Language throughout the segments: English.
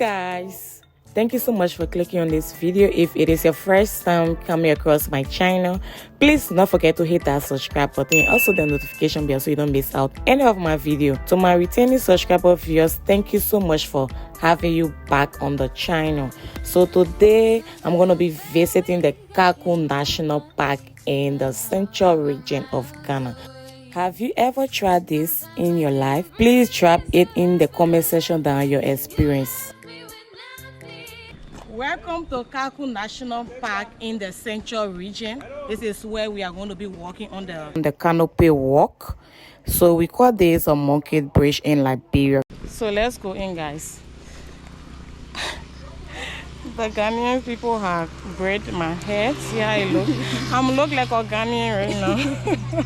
guys, thank you so much for clicking on this video. If it is your first time coming across my channel, please do not forget to hit that subscribe button, also the notification bell, so you don't miss out any of my video. To my returning subscriber viewers, thank you so much for having you back on the channel. So today I'm going to be visiting the Kakum National Park in the central region of Ghana. Have you ever tried this in your life? Please drop it in the comment section down your experience. Welcome to Kakum National Park in the central region. This is where we are going to be walking on the Canopy walk. So we call this a monkey bridge in Liberia. So let's go in, guys. The Ghanaian people have braided my hair. See how I look? I'm look like a Ghanaian right now.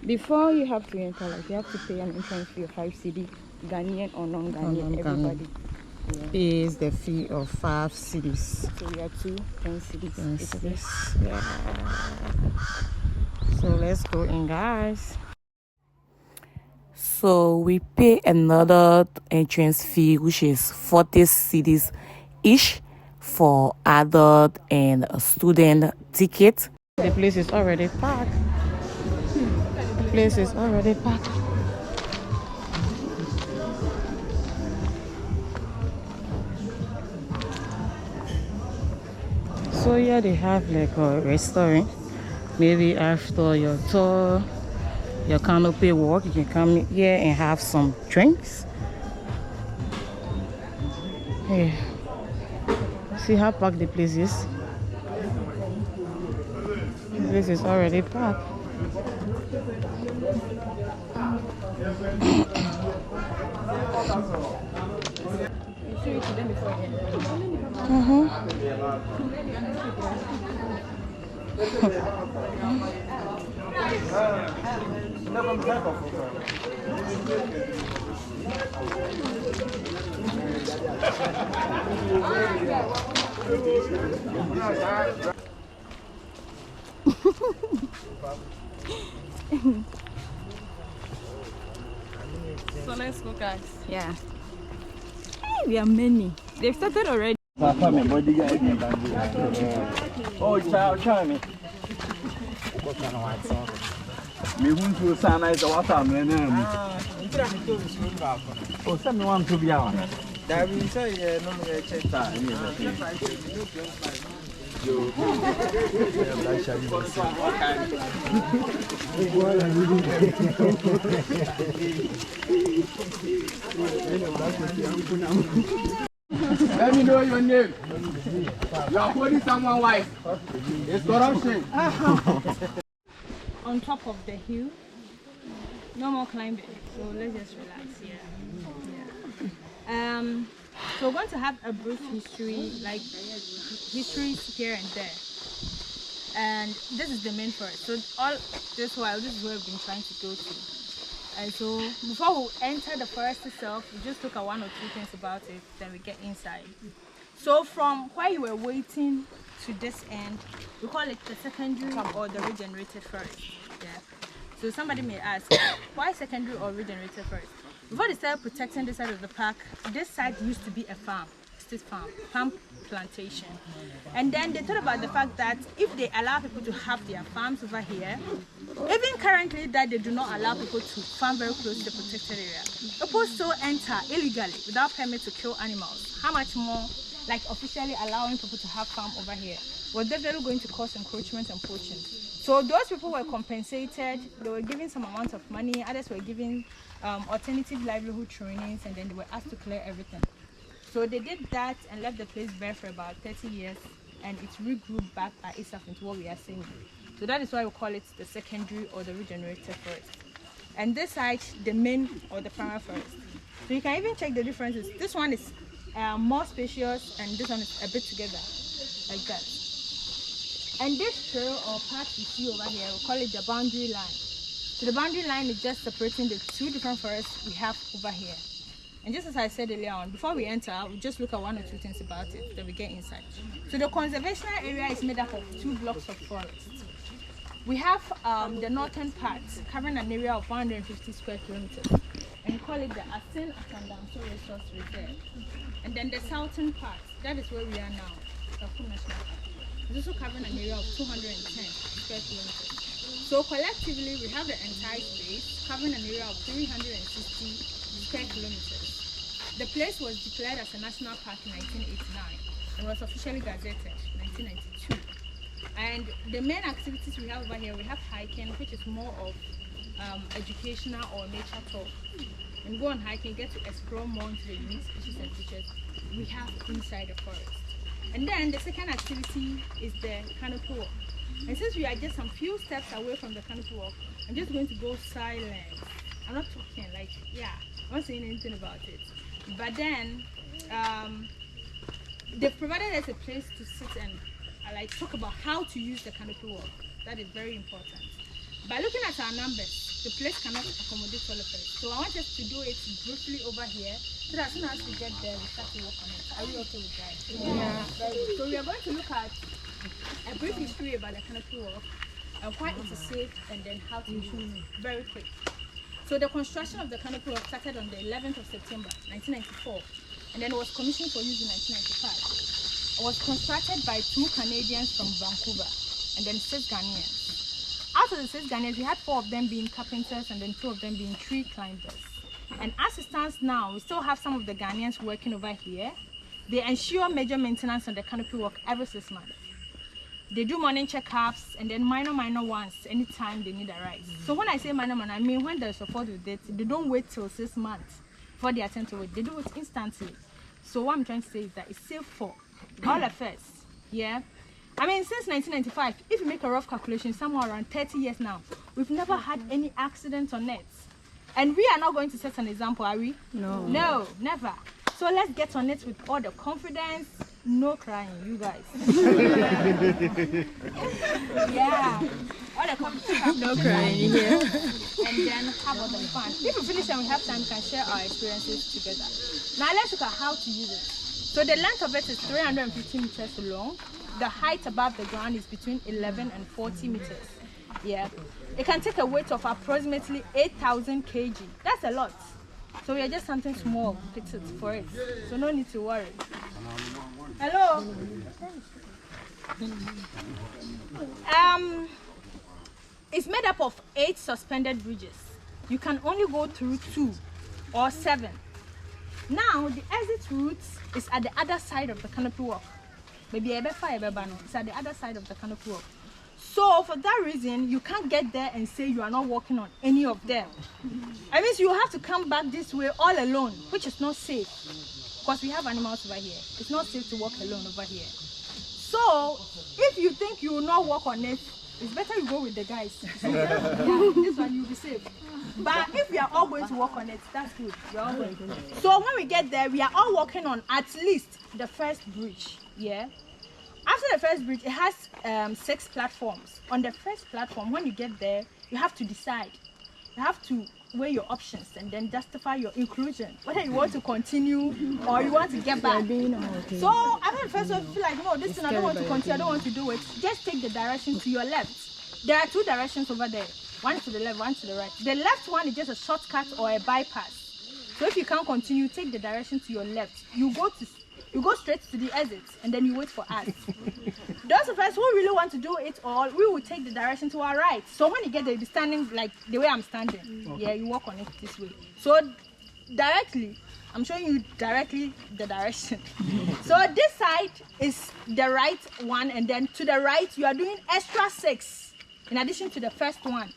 Before you have to enter, like you have to pay an entrance fee of 5 cedi, Ghanaian or non-Ghanaian, everybody. Yeah. Pays the fee of 5 cedis. So we are 10 cedis. Yeah. So let's go in, guys. So we pay another entrance fee, which is 40 cedis each for adult and a student ticket. The place is already packed. Place is already packed. So here they have like a restaurant. Maybe after your tour, your canopy walk, you can come here and have some drinks. Hey, see how packed the place is? The place is already packed. So let's go, guys. Yeah. Hey, we are many. They've started already. Oh, child, try me. Me want to sanitize the water, man. Oh, send me one to be out. That we say, no, me check that. Let me know your name. You are holding someone's wife. It's corruption. On top of the hill. No more climbing. So let's just relax here. Yeah. So we're going to have a brief history, like histories here and there. And this is the main forest. So all this while, this is where we've been trying to go to. And so before we enter the forest itself, we just look at one or two things about it, then we get inside. So from where you were waiting to this end, we call it the secondary or the regenerated forest. Yeah. So somebody may ask, why secondary or regenerated forest? Before they started protecting this side of the park, this side used to be a farm, state farm plantation. And then they thought about the fact that if they allow people to have their farms over here, even currently that they do not allow people to farm very close to the protected area, people still enter illegally without permit to kill animals. How much more, like officially allowing people to have farm over here, was definitely going to cause encroachment and poaching. So those people were compensated, they were given some amount of money, others were given alternative livelihood trainings, and then they were asked to clear everything. So they did that and left the place bare for about 30 years, and it regrouped back by itself into what we are seeing. So that is why we call it the secondary or the regenerated forest. And this side, the main or the primary forest. So you can even check the differences. This one is more spacious, and this one is a bit together, like that. And this trail or path you see over here, we call it the boundary line. So the boundary line is just separating the two different forests we have over here. And just as I said earlier on, before we enter, we just look at one or two things about it, then we get inside. So the conservational area is made up of 2 blocks of forest. We have the northern part covering an area of 150 square kilometers. and call it the Asin Atandamso Resource Reserve. And then the southern part, that is where we are now, Kakum National Park. It's also covering an area of 210 square kilometers. So collectively, we have the entire space covering an area of 360 square kilometers. The place was declared as a national park in 1989 and was officially gazetted in 1992. And the main activities we have over here, we have hiking, which is more of educational or nature talk. And go on hiking, get to explore more into the unique species and features we have inside the forest. And then the second activity is the canopy walk. And since we are just some few steps away from the canopy walk, I'm just going to go silent. I'm not talking, like, yeah, I'm not saying anything about it. But then, they've provided us a place to sit and like talk about how to use the canopy walk. That is very important. By looking at our numbers, the place cannot accommodate all of us. So I want us to do it briefly over here, so that as soon as we get there, we start to work on it. Are we okay with that? Yeah. So we are going to look at a brief history about the canopy walk, and why it is safe, and then how to use it. Very quick. So the construction of the canopy walk started on the 11th of September 1994, and then it was commissioned for use in 1995. It was constructed by 2 Canadians from Vancouver, and then 6 Ghanaians. Out of the 6 Ghanaians, we had 4 of them being carpenters and then 2 of them being tree climbers. And as it stands now, we still have some of the Ghanaians working over here. They ensure major maintenance on the canopy walk every 6 months. They do morning checkups and then minor ones anytime they need a ride. So when I say minor, I mean when there's a fault with it, they don't wait till 6 months before they attend to it. They do it instantly. So what I'm trying to say is that it's safe for all of us. Yeah. I mean, since 1995, if you make a rough calculation, somewhere around 30 years now, we've never had any accidents on it. And we are not going to set an example, are we? No. No, never. So let's get on it with all the confidence. No crying, you guys. Yeah. All the confidence. No crying here. And then have all the fun. If we finish and we have time, we can share our experiences together. Now let's look at how to use it. So the length of it is 350 meters long. The height above the ground is between 11 and 40 meters. Yeah. It can take a weight of approximately 8,000 kg. That's a lot. So we are just something small, petite for it. So no need to worry. Hello. It's made up of 8 suspended bridges. You can only go through 2 or 7. Now the exit route is at the other side of the canopy walk. Maybe it's at the other side of the canopy walk. So for that reason, you can't get there and say you are not walking on any of them. I mean, you have to come back this way all alone, which is not safe. Because we have animals over here. It's not safe to walk alone over here. So if you think you will not walk on it, it's better you go with the guys. Yeah, this one you'll be safe. But if we are all going to walk on it, that's good. We're all going. So when we get there, we are all walking on at least the first bridge. Yeah. After the first bridge, it has 6 platforms. On the first platform, when you get there, you have to decide. You have to weigh your options and then justify your inclusion. Whether you want to continue or you want to get back. So after the first one, you feel like, no, this thing I don't want to continue, I don't want to do it. Just take the direction to your left. There are 2 directions over there. One to the left, one to the right. The left one is just a shortcut or a bypass. So if you can't continue, take the direction to your left. You go straight to the exit and then you wait for us. Those of us who really want to do it all, we will take the direction to our right. So when you get there, you'll be standing like the way I'm standing. Okay. Yeah, you walk on it this way. So directly, I'm showing you directly the direction. So this side is the right one, and then to the right, you are doing extra 6 in addition to the first one.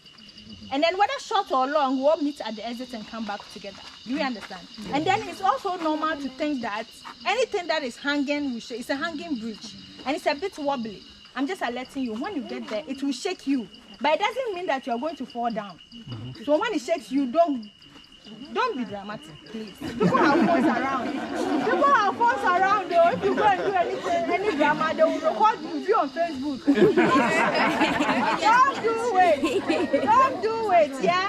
And then whether short or long, we'll meet at the exit and come back together. Do you understand? Yeah. And then it's also normal to think that anything that is hanging will shake. It's a hanging bridge and it's a bit wobbly. I'm just alerting you, when you get there, it will shake you. But it doesn't mean that you're going to fall down. So when it shakes you, don't be dramatic, please. People have phones around. People have phones around, though. If you go and do any drama, they will record you on Facebook. Don't do it. Don't do it, yeah?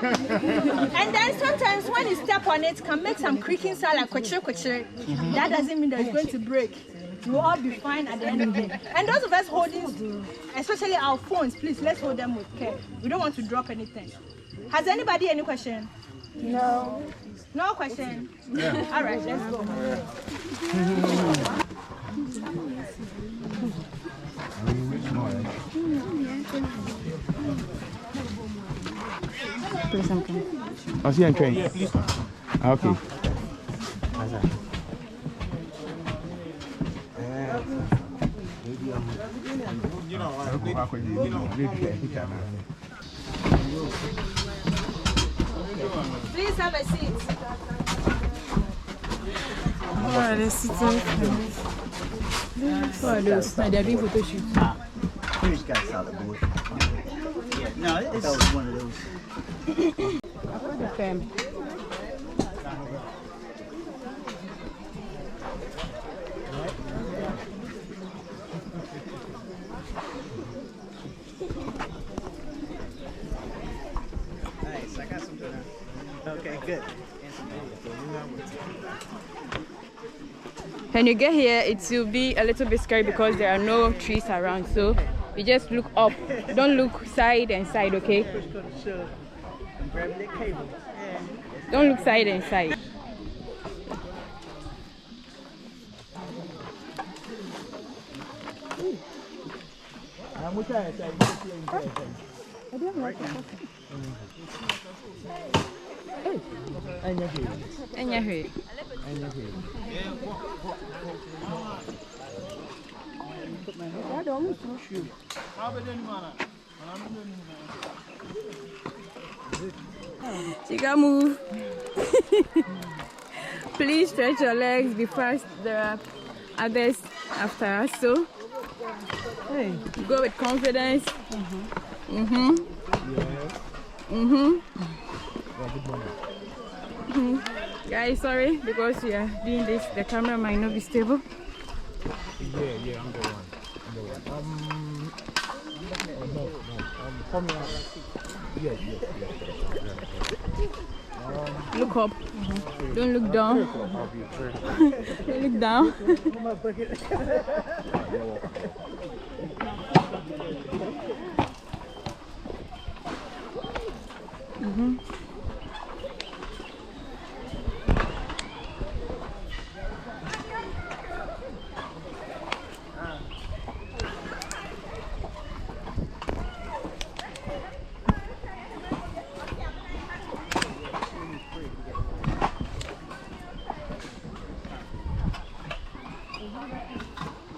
And then sometimes when you step on it, it can make some creaking sound like kwechire. That doesn't mean that it's going to break. You will all be fine at the end of the day. And those of us holding, especially our phones, please, let's hold them with care. We don't want to drop anything. Has anybody any question? No. No question. Yeah. All right, let's go. Please, I'm coming. I'll see you on train. Yeah, please. Okay. Please have a seat. Oh, the sitting. Oh, those. They're doing photo shoot. Here's got solid board. No, that was one of those. Okay. Nice, I got something. Okay, good. When you get here, it will be a little bit scary because there are no trees around. So you just look up. Don't look side and side, okay? Don't look side and side. Chica, move. Please stretch your legs. Be fast. There are others after us, so go with confidence. Guys, sorry because we are doing this. The camera might not be stable. Yeah, I'm the one. Look up. Don't look down. Don't look down.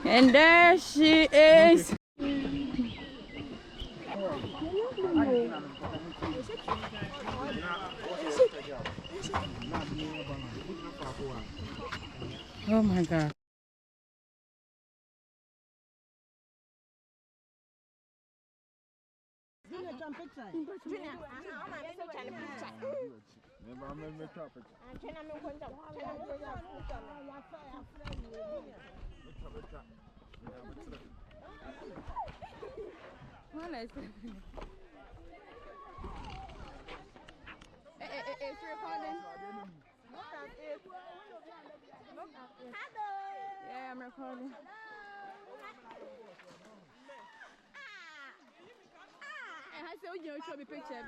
And there she is. Oh my God. It's recording. Yeah, I'm recording. I said you show me picture of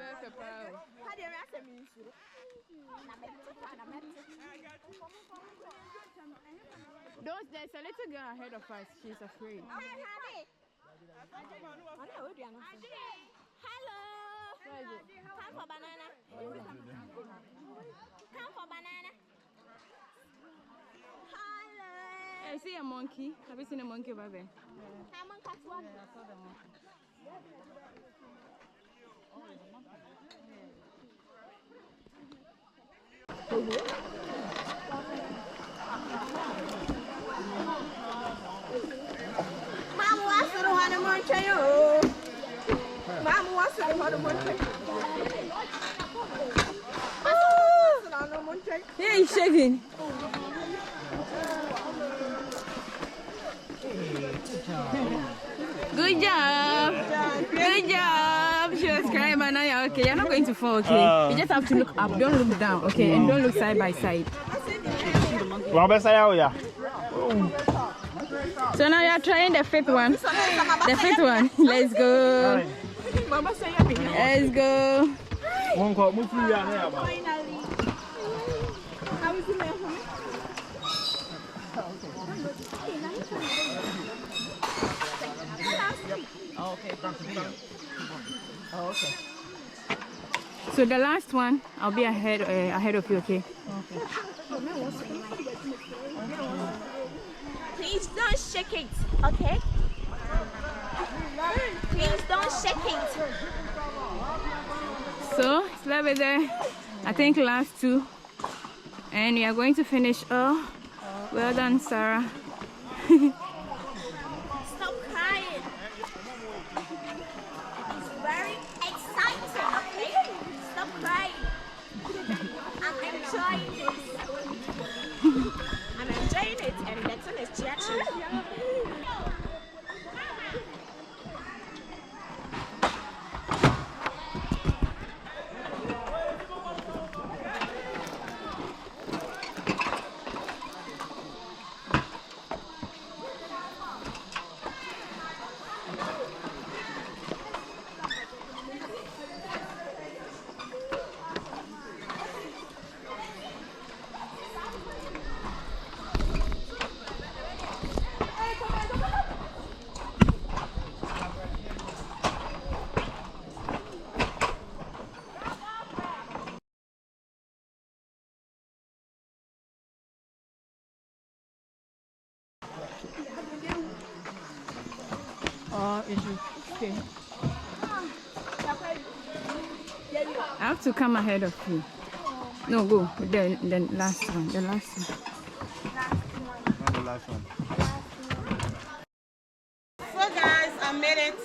there's a little girl ahead of us. She's afraid. Hello. Come for banana. Come for banana. Hello. I see a monkey. Have you seen a monkey, baby? Come on, catch one. I saw the monkey. Mama wants to know how to munch you. Mama wants to know how to munch you. Yeah, he's shaking. Good job. Good job. She was crying, but now you're okay. You're not going to fall, okay? You just have to look up. Don't look down, okay? And don't look side by side. So now you're trying the fifth one. The fifth one. Let's go. Let's go. So the last one, I'll be ahead of you, okay? Please don't shake it, okay? Please don't shake it. So it's left with the, I think, last two, and we are going to finish. Oh, well done, Sarah. Stop crying. It's very exciting, okay? Stop crying. I'm enjoying this. I'm enjoying it, and that's when it's reaction. Okay. I have to come ahead of you. No, go. Then last one. The last one. The last one. So guys, I made it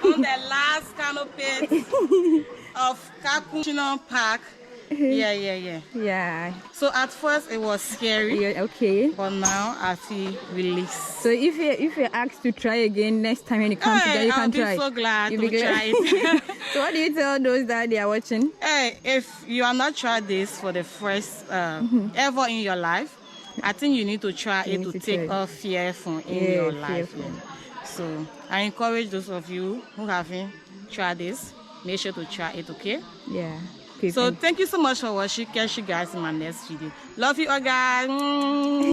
on the last canopy of Kakum National Park. Yeah. So at first it was scary, Yeah, okay. but now I feel released. So if you're asked to try again next time when you come together, you I'll can be try. so glad You'll to be glad. try it. So what do you tell those that they are watching? Hey, if you are not tried this for the first ever in your life, I think you need to try it to take off fear from your life. Yeah. So I encourage those of you who haven't tried this, make sure to try it, okay? Yeah. Okay, So thank you so much for watching. Catch you guys in my next video. Love you all, guys.